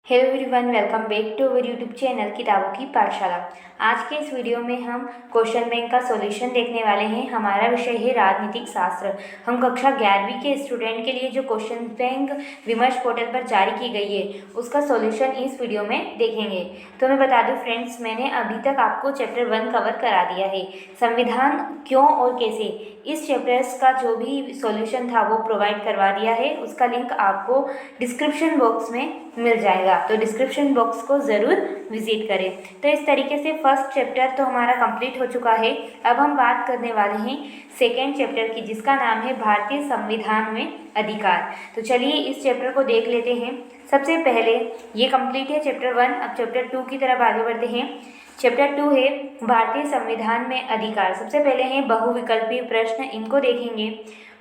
Hello everyone, welcome back to our YouTube channel किताबों की पाठशाला। आज के इस वीडियो में हम क्वेश्चन बैंक का सॉल्यूशन देखने वाले हैं। हमारा विषय है राजनीतिक शास्त्र। हम कक्षा 11वीं के स्टूडेंट के लिए जो क्वेश्चन बैंक विमर्श पोर्टल पर जारी की गई है उसका सॉल्यूशन इस वीडियो में देखेंगे। तो मैं बता दूं फ्रेंड्स, मैंने अभी तक आपको चैप्टर 1 कवर करा दिया है, संविधान क्यों और कैसे। इस चैप्टर्स का जो भी सॉल्यूशन था वो प्रोवाइड करवा दिया है। उसका लिंक आपको डिस्क्रिप्शन बॉक्स में मिल जाएगा, तो डिस्क्रिप्शन बॉक्स को ज़रूर विजिट करें। तो इस तरीके से फर्स्ट चैप्टर तो हमारा कंप्लीट हो चुका है। अब हम बात करने वाले हैं सेकेंड चैप्टर की, जिसका नाम है भारतीय संविधान में अधिकार। तो चलिए इस चैप्टर को देख लेते हैं। सबसे पहले ये कंप्लीट है चैप्टर 1। अब चैप्टर 2 की तरफ आगे बढ़ते हैं। चैप्टर 2 है भारतीय संविधान में अधिकार। सबसे पहले हैं बहुविकल्पीय प्रश्न, इनको देखेंगे।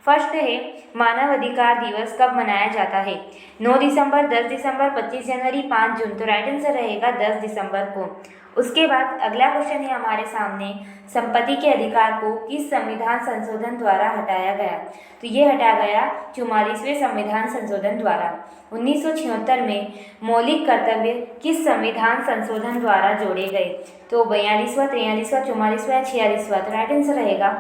फर्स्ट है मानव अधिकार दिवस कब मनाया जाता है? 9 दिसंबर, 10 दिसंबर, 25 जनवरी, 5 जून। तो राइट आंसर रहेगा 10 दिसंबर को। उसके बाद अगला क्वेश्चन है हमारे सामने, संपत्ति के अधिकार को किस संविधान संशोधन द्वारा हटाया गया? तो ये हटा गया 44वें संविधान संशोधन द्वारा। 1976 में मौलिक कर्तव्य किस संविधान संशोधन द्वारा जोड़े गए? तो 42वां, 43वां, 44वां, 46वां। तो राइट आंसर रहेगा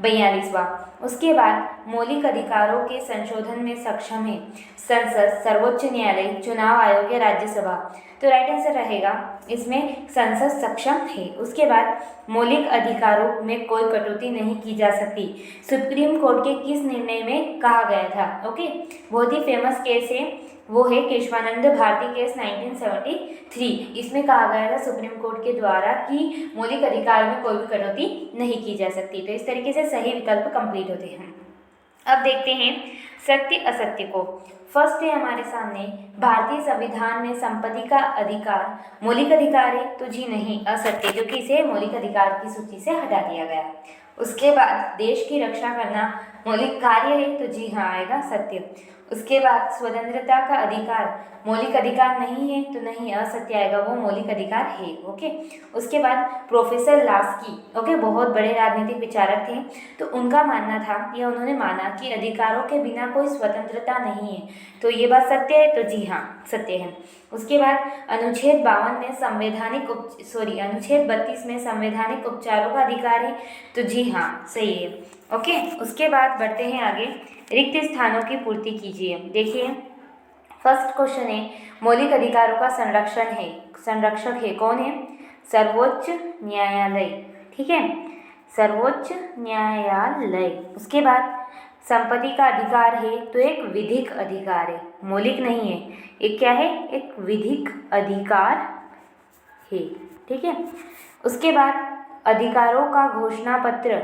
42वां। उसके बाद मौलिक अधिकारों के संशोधन में सक्षम है संसद, सर्वोच्च न्यायालय, चुनाव आयोग या राज्यसभा? तो राइट आंसर रहेगा इसमें संसद सक्षम है। उसके बाद मौलिक अधिकारों में कोई कटौती नहीं की जा सकती, सुप्रीम कोर्ट के किस निर्णय में कहा गया था? ओके, बहुत ही फेमस केस है, वो है केशवानंद भारती केस 1973। इसमें कहा गया था सुप्रीम कोर्ट के द्वारा कि मौलिक अधिकार में कोई भी कटौती नहीं की जा सकती। तो इस तरीके से सही विकल्प कंप्लीट होते हैं। अब देखते हैं सत्य असत्य को। फर्स्ट है हमारे सामने, भारतीय संविधान में संपत्ति का अधिकार मौलिक अधिकार है? तो जी नहीं, असत्य, क्योंकि इसे मौलिक अधिकार की सूची से हटा दिया गया। उसके बाद देश की रक्षा करना मौलिक कार्य है? तो जी हाँ आएगा सत्य। उसके बाद स्वतंत्रता का अधिकार मौलिक अधिकार नहीं है? तो नहीं, असत्य आएगा, वो मौलिक अधिकार है। ओके, उसके बाद प्रोफेसर लास्की, ओके, बहुत बड़े राजनीतिक विचारक थे, तो उनका मानना था या उन्होंने माना कि अधिकारों के बिना कोई स्वतंत्रता नहीं है। तो ये बात सत्य है? तो जी हाँ सत्य है। उसके बाद अनुच्छेद 52 में अनुच्छेद 32 में संवैधानिक उपचारों का अधिकार है? तो जी हाँ सही है। ओके, उसके बाद बढ़ते हैं आगे, रिक्त स्थानों की पूर्ति कीजिए। देखिए फर्स्ट क्वेश्चन है, मौलिक अधिकारों का संरक्षक है कौन है? सर्वोच्च न्यायालय। ठीक है, सर्वोच्च न्यायालय। उसके बाद संपत्ति का अधिकार है तो एक विधिक अधिकार है, मौलिक नहीं है। एक क्या है? एक विधिक अधिकार है। ठीक है, उसके बाद अधिकारों का घोषणा पत्र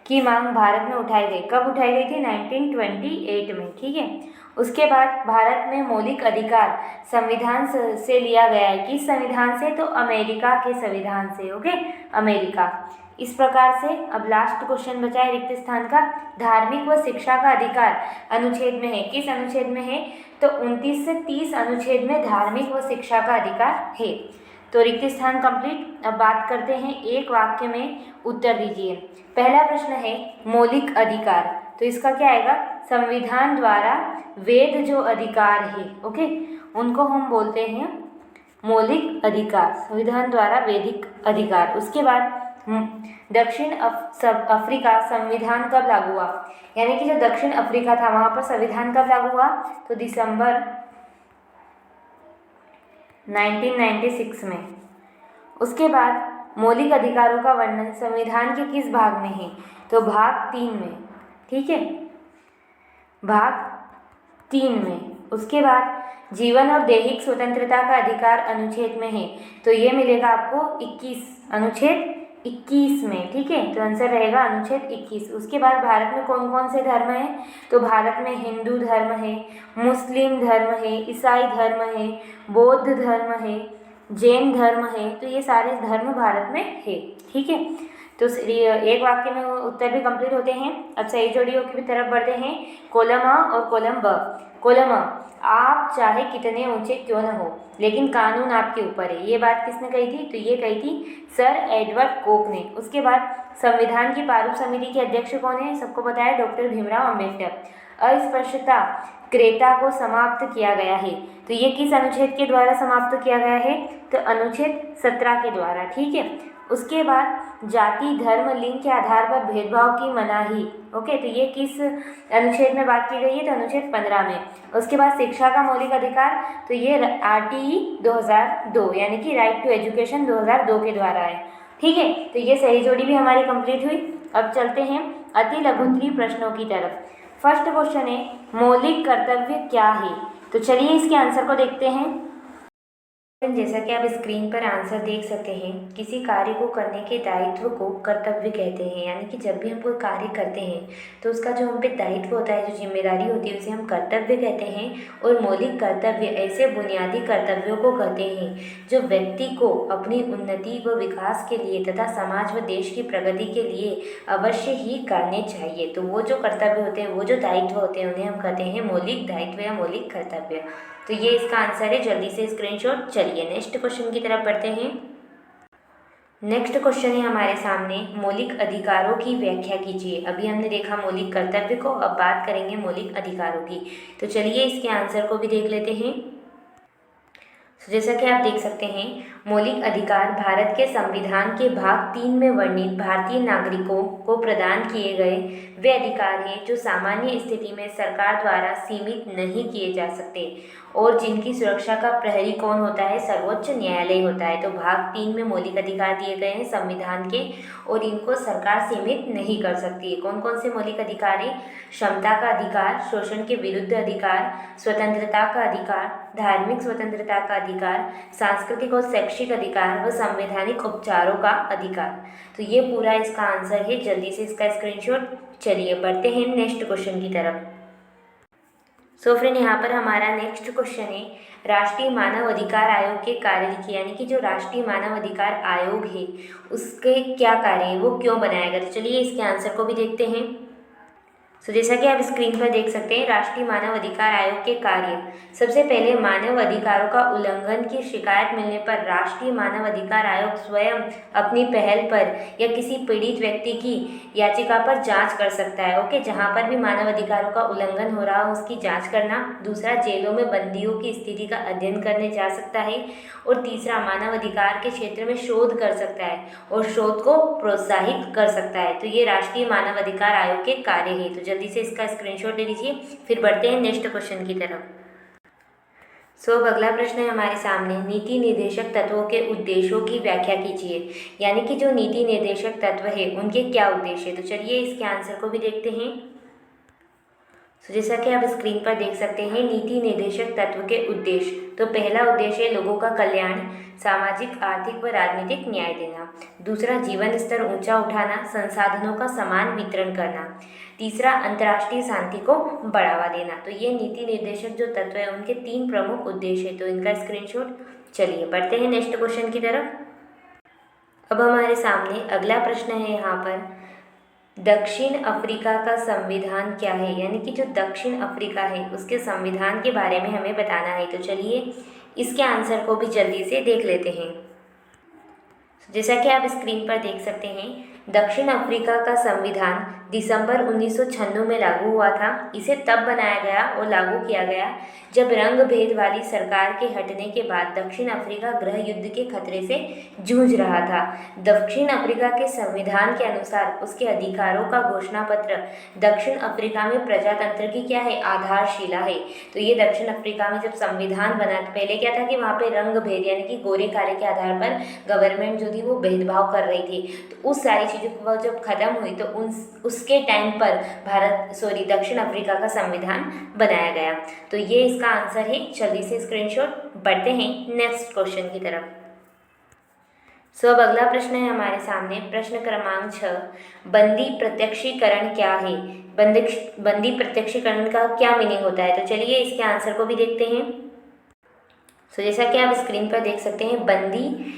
की मांग भारत में उठाई गई। कब उठाई गई थी? 1928 में। ठीक है, उसके बाद भारत में मौलिक अधिकार संविधान से लिया गया है। किस संविधान से? तो अमेरिका के संविधान से। Okay, America. इस प्रकार से अब लास्ट क्वेश्चन बचा है रिक्त स्थान का, धार्मिक व शिक्षा का अधिकार अनुच्छेद में है। किस अनुच्छेद में है? तो 29 से 30 अनुच्छेद में धार्मिक व शिक्षा का अधिकार है। तो रिक्त स्थान कंप्लीट। अब बात करते हैं, एक वाक्य में उत्तर दीजिए। पहला प्रश्न है मौलिक अधिकार, तो इसका क्या आएगा? संविधान द्वारा वेद जो अधिकार है, ओके, उनको हम बोलते हैं मौलिक अधिकार, संविधान द्वारा वैधिक अधिकार। उसके बाद दक्षिण अफ्रीका संविधान कब लागू हुआ? यानी कि जो दक्षिण अफ्रीका था वहाँ पर संविधान कब लागू हुआ? तो दिसंबर 1996 में। उसके बाद मौलिक अधिकारों का वर्णन संविधान के किस भाग में है? तो भाग 3 में। ठीक है, भाग 3 में। उसके बाद जीवन और दैहिक स्वतंत्रता का अधिकार अनुच्छेद में है, तो ये मिलेगा आपको 21, अनुच्छेद 21 में। ठीक है, तो आंसर रहेगा अनुच्छेद 21। उसके बाद भारत में कौन कौन से धर्म हैं? तो भारत में हिंदू धर्म है, मुस्लिम धर्म है, ईसाई धर्म है, बौद्ध धर्म है, जैन धर्म है। तो ये सारे धर्म भारत में है। ठीक है, तो एक वाक्य में उत्तर भी कंप्लीट होते हैं। अब सही जोड़ियों की तरफ बढ़ते हैं। कॉलम अ और कॉलम ब। कॉलम अ, आप चाहे कितने ऊंचे क्यों न हो लेकिन कानून आपके ऊपर है। ये बात किसने कही थी? तो ये कही थी सर एडवर्ड कोक ने। उसके बाद संविधान की प्रारूप समिति के अध्यक्ष कौन है? सबको पता है, डॉक्टर भीमराव अम्बेडकर। अस्पृश्यता क्रेता को समाप्त किया गया है। तो ये किस अनुच्छेद के द्वारा समाप्त किया गया है? तो अनुच्छेद 17 के द्वारा। ठीक है। उसके बाद जाति, धर्म, लिंग के आधार पर भेदभाव की मनाही। ओके, तो ये किस अनुच्छेद में बात की गई है? तो अनुच्छेद 15 में। उसके बाद शिक्षा का मौलिक अधिकार, तो ये RTE 2002 यानी कि राइट टू एजुकेशन 2002 के द्वारा है। ठीक है, तो ये सही जोड़ी भी हमारी कंप्लीट हुई। अब चलते हैं अति लघुत्तरीय प्रश्नों की तरफ। फर्स्ट क्वेश्चन है, मौलिक कर्तव्य क्या है? तो चलिए इसके आंसर को देखते हैं। जैसा कि आप स्क्रीन पर आंसर देख सकते हैं, किसी कार्य को करने के दायित्व को कर्तव्य कहते हैं। यानी कि जब भी हम कोई कार्य करते हैं तो उसका जो हम पे दायित्व होता है, जो जिम्मेदारी होती है, उसे हम कर्तव्य कहते हैं। और मौलिक कर्तव्य ऐसे बुनियादी कर्तव्यों को कहते हैं जो व्यक्ति को अपनी उन्नति व विकास के लिए तथा समाज व देश की प्रगति के लिए अवश्य ही करने चाहिए। तो वो जो कर्तव्य होते हैं, वो जो दायित्व होते हैं, उन्हें हम कहते हैं मौलिक दायित्व या मौलिक कर्तव्य। तो ये इसका आंसर है। जल्दी से स्क्रीनशॉट। चलिए नेक्स्ट क्वेश्चन की तरफ बढ़ते हैं। नेक्स्ट क्वेश्चन है हमारे सामने, मौलिक अधिकारों की व्याख्या कीजिए। अभी हमने देखा मौलिक कर्तव्य को, अब बात करेंगे मौलिक अधिकारों की। तो चलिए इसके आंसर को भी देख लेते हैं। जैसा कि आप देख सकते हैं, मौलिक अधिकार भारत के संविधान के भाग 3 में वर्णित भारतीय नागरिकों को प्रदान किए गए वे अधिकार हैं जो सामान्य स्थिति में सरकार द्वारा सीमित नहीं किए जा सकते और जिनकी सुरक्षा का प्रहरी कौन होता है? सर्वोच्च न्यायालय होता है। तो भाग 3 में मौलिक अधिकार दिए गए हैं संविधान के और इनको सरकार सीमित नहीं कर सकती है। कौन कौन से मौलिक अधिकार हैं? क्षमता का अधिकार, शोषण के विरुद्ध अधिकार, स्वतंत्रता का अधिकार, धार्मिक स्वतंत्रता का अधिकार, सांस्कृतिक और शैक्षिक अधिकार व संवैधानिक उपचारों का अधिकार। तो ये पूरा इसका आंसर है। जल्दी से इसका स्क्रीनशॉट। चलिए बढ़ते हैं नेक्स्ट क्वेश्चन की तरफ। सो फ्रेंड, यहाँ पर हमारा नेक्स्ट क्वेश्चन है, राष्ट्रीय मानव अधिकार आयोग के कार्य लिखिए। यानी कि जो राष्ट्रीय मानव अधिकार आयोग है उसके क्या कार्य है, वो क्यों बनाया गया? तो चलिए इसके आंसर को भी देखते हैं। जैसा कि आप स्क्रीन पर देख सकते हैं, राष्ट्रीय मानव अधिकार आयोग के कार्य। सबसे पहले, मानव अधिकारों का उल्लंघन की शिकायत मिलने पर राष्ट्रीय मानव अधिकार आयोग स्वयं अपनी पहल पर या किसी पीड़ित व्यक्ति की याचिका पर जांच कर सकता है। ओके, जहां पर भी मानव अधिकारों का उल्लंघन हो रहा हो उसकी जांच करना। दूसरा, जेलों में बंदियों की स्थिति का अध्ययन करने जा सकता है। और तीसरा, मानव अधिकार के क्षेत्र में शोध कर सकता है और शोध को प्रोत्साहित कर सकता है। तो ये राष्ट्रीय मानव अधिकार आयोग के कार्य है। तो जल्दी से इसका स्क्रीनशॉट ले लीजिए। फिर बढ़ते हैं नेक्स्ट क्वेश्चन की तरफ। अब अगला प्रश्न है हमारे सामने, नीति निर्देशक तत्वों के उद्देश्यों की व्याख्या कीजिए। यानी कि जो नीति निर्देशक तत्व है उनके क्या उद्देश्य है? तो चलिए इसके आंसर को भी देखते हैं। जैसा कि आप स्क्रीन पर देख सकते हैं, नीति निर्देशक तत्व के उद्देश्य। तो पहला उद्देश्य है लोगों का कल्याण, सामाजिक, आर्थिक व राजनीतिक न्याय देना। दूसरा, जीवन स्तर ऊंचा उठाना, संसाधनों का समान वितरण करना। तीसरा, अंतर्राष्ट्रीय शांति को बढ़ावा देना। तो ये नीति निर्देशक जो तत्व है उनके 3 प्रमुख उद्देश्य है। तो इनका स्क्रीनशॉट। चलिए बढ़ते हैं नेक्स्ट क्वेश्चन की तरफ। अब हमारे सामने अगला प्रश्न है यहाँ पर, दक्षिण अफ्रीका का संविधान क्या है? यानी कि जो दक्षिण अफ्रीका है उसके संविधान के बारे में हमें बताना है। तो चलिए इसके आंसर को भी जल्दी से देख लेते हैं। जैसा कि आप स्क्रीन पर देख सकते हैं, दक्षिण अफ्रीका का संविधान दिसंबर 1996 में लागू हुआ था। इसे तब बनाया गया और लागू किया गया जब रंग भेद वाली सरकार के हटने के बाद दक्षिण अफ्रीका गृह युद्ध के खतरे से जूझ रहा था। दक्षिण अफ्रीका के संविधान के अनुसार उसके अधिकारों का घोषणा पत्र दक्षिण अफ्रीका में प्रजातंत्र की क्या है? आधारशिला है। तो ये दक्षिण अफ्रीका में जब संविधान बना, पहले क्या था कि वहाँ पे रंग भेद यानी कि गोरे काले के आधार पर गवर्नमेंट जो थी वो भेदभाव कर रही थी। तो उस सारी चीज़ों को जब खत्म हुई तो उसके टाइम पर दक्षिण अफ्रीका का संविधान बनाया गया। तो ये इसका आंसर है। जल्दी से स्क्रीनशॉट। बढ़ते हैं नेक्स्ट क्वेश्चन की तरफ। अब अगला प्रश्न है हमारे सामने, प्रश्न क्रमांक 6, बंदी प्रत्यक्षीकरण क्या है? बंदी प्रत्यक्षीकरण का क्या मीनिंग होता है? तो चलिए इसके आंसर को भी देखते हैं। जैसा कि आप स्क्रीन पर देख सकते हैं, बंदी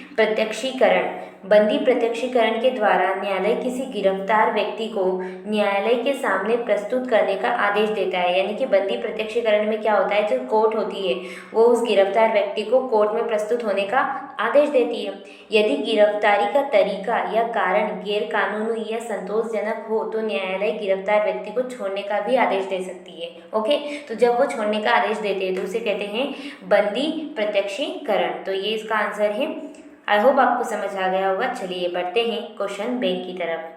प्रत्यक्षीकरण के द्वारा न्यायालय किसी गिरफ्तार व्यक्ति को न्यायालय के सामने प्रस्तुत करने का आदेश देता है। यानी कि बंदी प्रत्यक्षीकरण में क्या होता है, जो कोर्ट होती है वो उस गिरफ्तार व्यक्ति को कोर्ट में प्रस्तुत होने का आदेश देती है। यदि गिरफ्तारी का तरीका या कारण गैर कानूनी या संतोषजनक हो तो न्यायालय गिरफ्तार व्यक्ति को छोड़ने का भी आदेश दे सकती है। ओके, तो जब वो छोड़ने का आदेश देते हैं तो उसे कहते हैं बंदी प्रत्यक्षीकरण। तो ये इसका आंसर है। आई होप आपको समझ आ गया होगा। चलिए बढ़ते हैं क्वेश्चन बैंक की तरफ।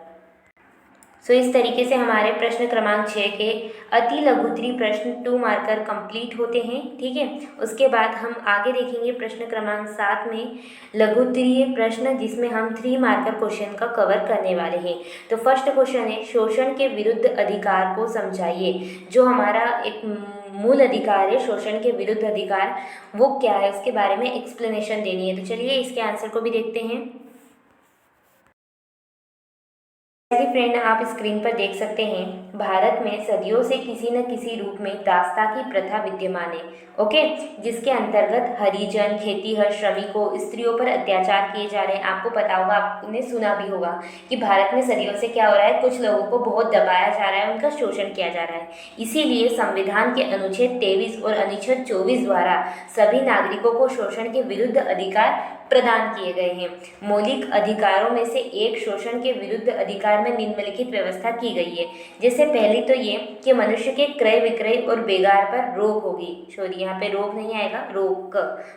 इस तरीके से हमारे प्रश्न क्रमांक 6 के अति लघुत्तरीय प्रश्न 2 मार्कर कंप्लीट होते हैं। ठीक है, उसके बाद हम आगे देखेंगे प्रश्न क्रमांक 7 में लघुत्तरीय प्रश्न, जिसमें हम 3 मार्कर क्वेश्चन का कवर करने वाले हैं। तो फर्स्ट क्वेश्चन है, शोषण के विरुद्ध अधिकार को समझाइए। जो हमारा एक मूल अधिकार है, शोषण के विरुद्ध अधिकार, वो क्या है उसके बारे में एक्सप्लेनेशन देनी है। तो चलिए इसके आंसर को भी देखते हैं। फ्रेंड, आप स्क्रीन पर देख सकते हैं, भारत में सदियों से किसी न किसी रूप में दास्ता की प्रथा विद्यमान है। ओके, जिसके अंतर्गत हरिजन, खेतीहर, श्रमिकों, स्त्रियों पर अत्याचार किए जा रहे हैं। आपको पता होगा, आपने सुना भी होगा कि भारत में सदियों से क्या हो रहा है, कुछ लोगों को बहुत दबाया जा रहा है, उनका शोषण किया जा रहा है। इसीलिए संविधान के अनुच्छेद 23 और अनुच्छेद 24 द्वारा सभी नागरिकों को शोषण के विरुद्ध अधिकार प्रदान किए गए हैं। मौलिक अधिकारों में से एक शोषण के विरुद्ध अधिकार में निम्नलिखित व्यवस्था की गई है। जैसे पहली तो ये कि मनुष्य के क्रय विक्रय और बेगार पर रोक होगी। सॉरी, यहाँ पे रोक नहीं आएगा, रोक।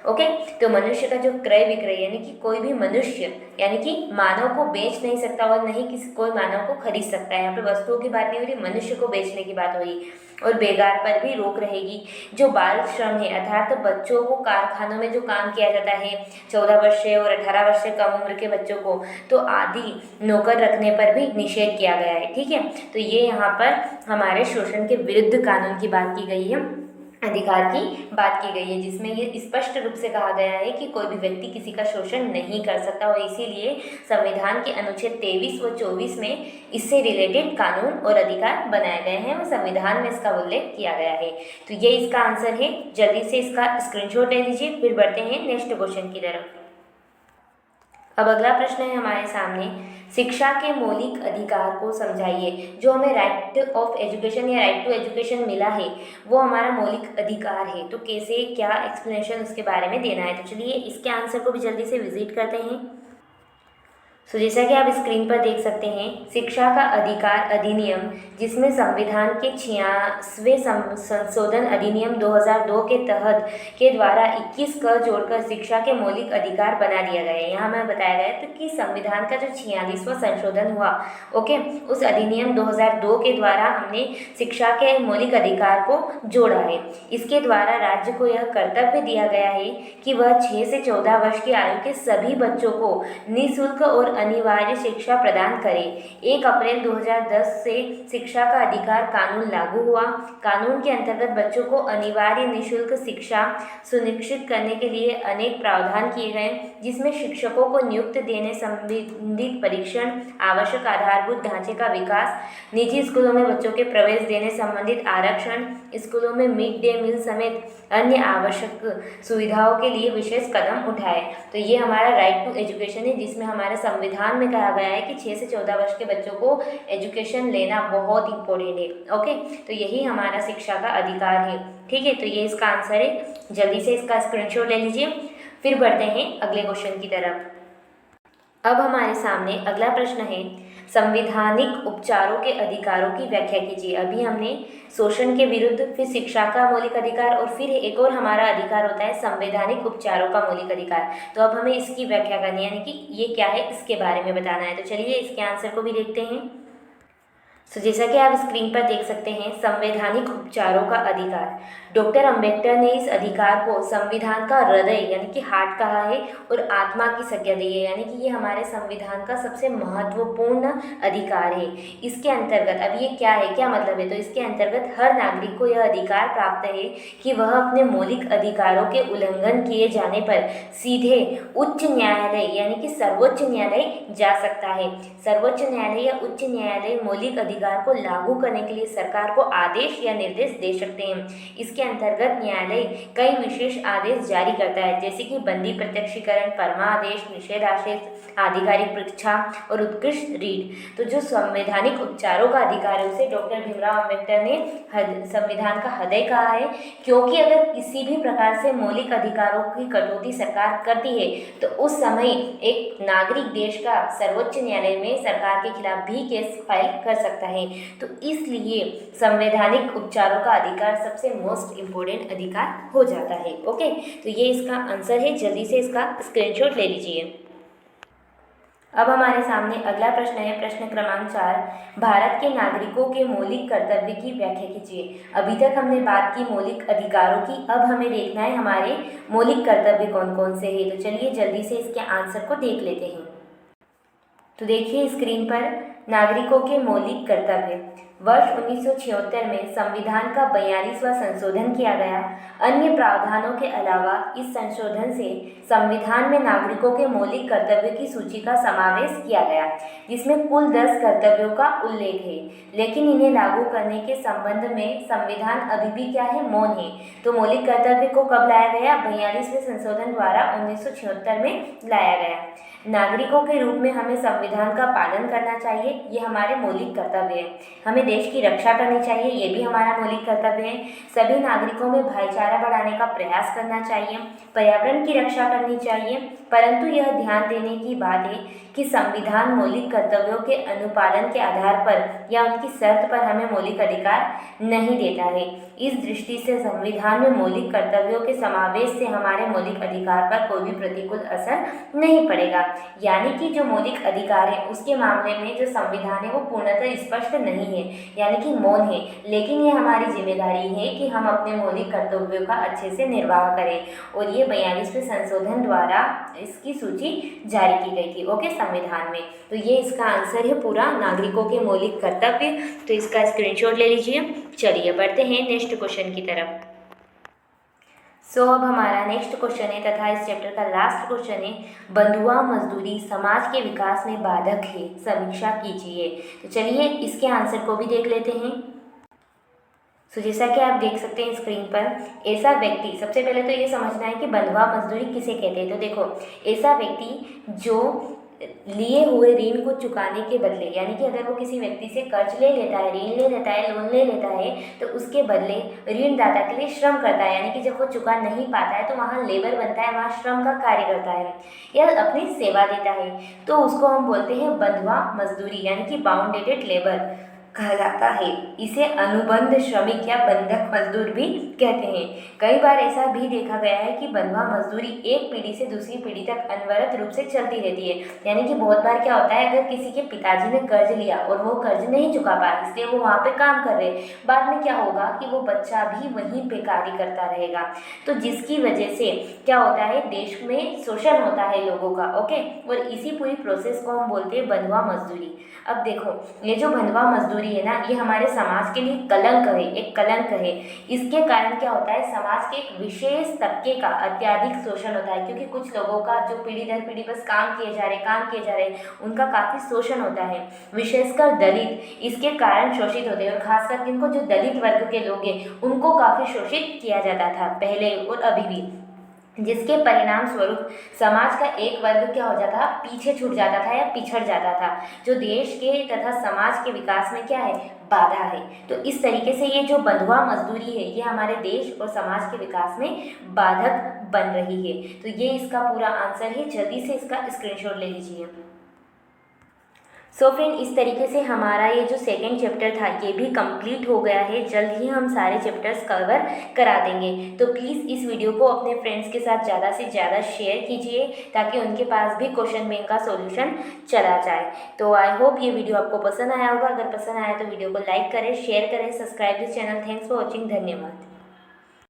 ओके, तो मनुष्य का जो क्रय विक्रय, यानी कि कोई भी मनुष्य यानी कि मानव को बेच नहीं सकता और नहीं किसी कोई मानव को खरीद सकता है। यहाँ पे वस्तुओं की बात नहीं हो रही, मनुष्य को बेचने की बात हो रही। और बेगार पर भी रोक रहेगी। जो बाल श्रम है, अर्थात तो बच्चों को कारखानों में जो काम किया जाता है, 14 वर्ष से और 18 वर्ष से कम उम्र के बच्चों को, तो आदि नौकर रखने पर भी निषेध किया गया है। ठीक है, तो ये यहाँ पर हमारे शोषण के विरुद्ध कानून की बात की गई है, अधिकार की बात की गई है, जिसमें ये स्पष्ट रूप से कहा गया है कि कोई भी व्यक्ति किसी का शोषण नहीं कर सकता। और इसीलिए संविधान के अनुच्छेद 23 व 24 में इससे रिलेटेड कानून और अधिकार बनाए गए हैं, वो संविधान में इसका उल्लेख किया गया है। तो ये इसका आंसर है। जल्दी से इसका स्क्रीनशॉट ले लीजिए। फिर बढ़ते हैं नेक्स्ट क्वेश्चन की तरफ। अब अगला प्रश्न है हमारे सामने, शिक्षा के मौलिक अधिकार को समझाइए। जो हमें राइट ऑफ एजुकेशन या राइट टू एजुकेशन मिला है, वो हमारा मौलिक अधिकार है। तो कैसे, क्या एक्सप्लेनेशन उसके बारे में देना है। तो चलिए इसके आंसर को भी जल्दी से विजिट करते हैं। जैसा कि आप स्क्रीन पर देख सकते हैं, शिक्षा का अधिकार अधिनियम, जिसमें संविधान के 86वें संशोधन अधिनियम 2002 के तहत के द्वारा 21 क जोड़कर शिक्षा के मौलिक अधिकार बना दिया गया है। यहाँ हमें बताया गया है कि संविधान का जो 46वां संशोधन हुआ, ओके, उस अधिनियम 2002 के द्वारा हमने शिक्षा के मौलिक अधिकार को जोड़ा है। इसके द्वारा राज्य को यह कर्तव्य दिया गया है कि वह 6 से 14 वर्ष की आयु के सभी बच्चों को निःशुल्क और अनिवार्य शिक्षा प्रदान करें। 1 अप्रैल 2010 से शिक्षा का अधिकार कानून लागू हुआ। कानून के अंतर्गत बच्चों को अनिवार्य निःशुल्क शिक्षा सुनिश्चित करने के लिए अनेक प्रावधान किए गए, जिसमें शिक्षकों को नियुक्त देने संबंधित परीक्षण, आवश्यक आधारभूत ढांचे का विकास, निजी स्कूलों में बच्चों के प्रवेश देने संबंधित आरक्षण, स्कूलों में मिड डे मील समेत अन्य आवश्यक सुविधाओं के लिए विशेष कदम उठाए। तो ये हमारा राइट टू एजुकेशन है, जिसमें हमारे संविधान में कहा गया है कि 6 से 14 वर्ष के बच्चों को एजुकेशन लेना बहुत इंपॉर्टेंट है। ओके, तो यही हमारा शिक्षा का अधिकार है। ठीक है, तो ये इसका आंसर है। जल्दी से इसका स्क्रीनशॉट ले लीजिए। फिर बढ़ते हैं अगले क्वेश्चन की तरफ। अब हमारे सामने अगला प्रश्न है, संवैधानिक उपचारों के अधिकारों की व्याख्या कीजिए। अभी हमने शोषण के विरुद्ध, फिर शिक्षा का मौलिक अधिकार, और फिर एक और हमारा अधिकार होता है संवैधानिक उपचारों का मौलिक अधिकार। तो अब हमें इसकी व्याख्या करनी है, यानी कि ये क्या है इसके बारे में बताना है। तो चलिए इसके आंसर को भी देखते हैं। जैसा कि आप स्क्रीन पर देख सकते हैं, संवैधानिक उपचारों का अधिकार, डॉक्टर अंबेडकर ने इस अधिकार को संविधान का हृदय यानी कि हार्ट कहा है और आत्मा की संज्ञा दी है, यानी कि ये हमारे संविधान का सबसे महत्वपूर्ण अधिकार है। इसके अंतर्गत अब ये क्या है, क्या मतलब है, तो इसके अंतर्गत हर नागरिक को यह अधिकार प्राप्त है कि वह अपने मौलिक अधिकारों के उल्लंघन किए जाने पर सीधे उच्च न्यायालय यानी कि सर्वोच्च न्यायालय जा सकता है। सर्वोच्च न्यायालय या उच्च न्यायालय मौलिक अधिकार को लागू करने के लिए सरकार को आदेश या निर्देश दे सकते हैं। इसके अंतर्गत न्यायालय कई विशेष आदेश जारी करता है, जैसे कि बंदी प्रत्यक्षीकरण, परमादेश, निषेधादेश, आधिकारिक परीक्षा और उत्कृष्ट रीट। तो जो संवैधानिक उपचारों का अधिकार है उसे डॉक्टर भीमराव अंबेडकर ने संविधान का हृदय कहा है, क्योंकि अगर किसी भी प्रकार से मौलिक अधिकारों की कटौती सरकार करती है तो उस समय एक नागरिक देश का सर्वोच्च न्यायालय में सरकार के खिलाफ भी केस फाइल कर सकता है। तो इसलिए संवैधानिक उपचारों का अधिकार सबसे मोस्ट इम्पोर्टेंट अधिकार हो जाता है। ओके, तो ये इसका आंसर है। जल्दी से इसका स्क्रीनशॉट ले लीजिए। अब हमारे सामने अगला प्रश्न है, प्रश्न क्रमांक 4, भारत के नागरिकों के मौलिक कर्तव्य की व्याख्या कीजिए। अभी तक हमने बात की मौलिक अधिकारों की, अब हमें देखना है हमारे मौलिक कर्तव्य कौन कौन से हैं। तो चलिए जल्दी से इसके आंसर को देख लेते हैं। तो देखिए स्क्रीन पर, नागरिकों के मौलिक कर्तव्य। वर्ष 1976 में संविधान का 42वां संशोधन किया गया। अन्य प्रावधानों के अलावा इस संशोधन से संविधान में नागरिकों के मौलिक कर्तव्य की सूची का समावेश किया गया, जिसमें कुल 10 कर्तव्यों का उल्लेख है। लेकिन इन्हें लागू करने के संबंध में संविधान अभी भी क्या है, मौन है। तो मौलिक कर्तव्य को कब लाया गया? 42वें संशोधन द्वारा 1976 में लाया गया। नागरिकों के रूप में हमें संविधान का पालन करना चाहिए, ये हमारे मौलिक कर्तव्य है। हमें देश की रक्षा करनी चाहिए, ये भी हमारा मौलिक कर्तव्य है। सभी नागरिकों में भाईचारा बढ़ाने का प्रयास करना चाहिए, पर्यावरण की रक्षा करनी चाहिए। परंतु यह ध्यान देने की बात है कि संविधान मौलिक कर्तव्यों के अनुपालन के आधार पर या उनकी शर्त पर हमें मौलिक अधिकार नहीं देता है। इस दृष्टि से संविधान में मौलिक कर्तव्यों के समावेश से हमारे मौलिक अधिकार पर कोई भी प्रतिकूल असर नहीं पड़ेगा। यानी कि जो मौलिक अधिकार है उसके मामले में जो संविधान है वो पूर्णतः स्पष्ट नहीं है, यानी कि मौन है। लेकिन ये हमारी जिम्मेदारी है कि हम अपने मौलिक कर्तव्यों का अच्छे से निर्वाह करें, और ये 42वें संशोधन द्वारा इसकी सूची जारी की गई थी, ओके, संविधान में। तो ये इसका आंसर है पूरा, नागरिकों के मौलिक कर्तव्य। तो इसका स्क्रीनशॉट ले लीजिए। चलिए बढ़ते हैं नेक्स्ट क्वेश्चन की तरफ। अब हमारा नेक्स्ट क्वेश्चन है तथा इस चैप्टर का लास्ट क्वेश्चन है, बंधुआ मजदूरी समाज के विकास में बाधक है, समीक्षा कीजिए। तो चलिए इसके आंसर को भी देख लेते हैं। जैसा कि आप देख सकते हैं स्क्रीन पर, ऐसा व्यक्ति, सबसे पहले तो ये समझना है कि बंधुआ मजदूरी किसे कहते हैं। तो देखो, ऐसा व्यक्ति जो लिए हुए ऋण को चुकाने के बदले, यानी कि अगर वो किसी व्यक्ति से कर्ज ले लेता है, ऋण ले लेता है, लोन ले लेता है, तो उसके बदले ऋणदाता के लिए श्रम करता है, यानी कि जब वो चुका नहीं पाता है तो वहाँ लेबर बनता है, वहाँ श्रम का कार्य करता है या अपनी सेवा देता है, तो उसको हम बोलते हैं बंधुआ मजदूरी, यानी कि बाउंडेड लेबर कहा जाता है। इसे अनुबंध श्रमिक या बंधक मजदूर भी कहते हैं। कई बार ऐसा भी देखा गया है कि बंधुआ मजदूरी एक पीढ़ी से दूसरी पीढ़ी तक अनवरत रूप से चलती रहती है। यानी कि बहुत बार क्या होता है, अगर किसी के पिताजी ने कर्ज लिया और वो कर्ज नहीं चुका पाए, इसलिए वो वहाँ पे काम कर रहे, बाद में क्या होगा कि वो बच्चा भी वहीं पे कार्य करता रहेगा। तो जिसकी वजह से क्या होता है, देश में शोषण होता है लोगों का, ओके। और इसी पूरी प्रोसेस को हम बोलते हैं बंधुआ मजदूरी। अब देखो, ये जो बंधुआ मजदूरी है ना, ये हमारे समाज के लिए कलंक है, एक कलंक है। इसके कारण क्या होता है, समाज के एक विशेष तबके का अत्यधिक शोषण होता है, क्योंकि कुछ लोगों का जो पीढ़ी दर पीढ़ी बस काम किए जा रहे, उनका काफ़ी शोषण होता है। विशेषकर दलित इसके कारण शोषित होते हैं, और खासकर जिनको जो दलित वर्ग के लोग हैं उनको काफ़ी शोषित किया जाता था पहले और अभी भी, जिसके परिणाम स्वरूप समाज का एक वर्ग क्या हो जाता था, पीछे छूट जाता था या पिछड़ जाता था, जो देश के तथा समाज के विकास में क्या है, बाधा है। तो इस तरीके से ये जो बंधुआ मजदूरी है ये हमारे देश और समाज के विकास में बाधक बन रही है। तो ये इसका पूरा आंसर है। जल्दी से इसका स्क्रीनशॉट ले लीजिए। फ्रेंड, इस तरीके से हमारा ये जो सेकंड चैप्टर था ये भी कंप्लीट हो गया है। जल्द ही हम सारे चैप्टर्स कवर करा देंगे। तो प्लीज़ इस वीडियो को अपने फ्रेंड्स के साथ ज़्यादा से ज़्यादा शेयर कीजिए, ताकि उनके पास भी क्वेश्चन बैंक का सॉल्यूशन चला जाए। तो आई होप ये वीडियो आपको पसंद आया होगा। अगर पसंद आया तो वीडियो को लाइक करें, शेयर करें, subscribe this channel. Thanks for watching. धन्यवाद।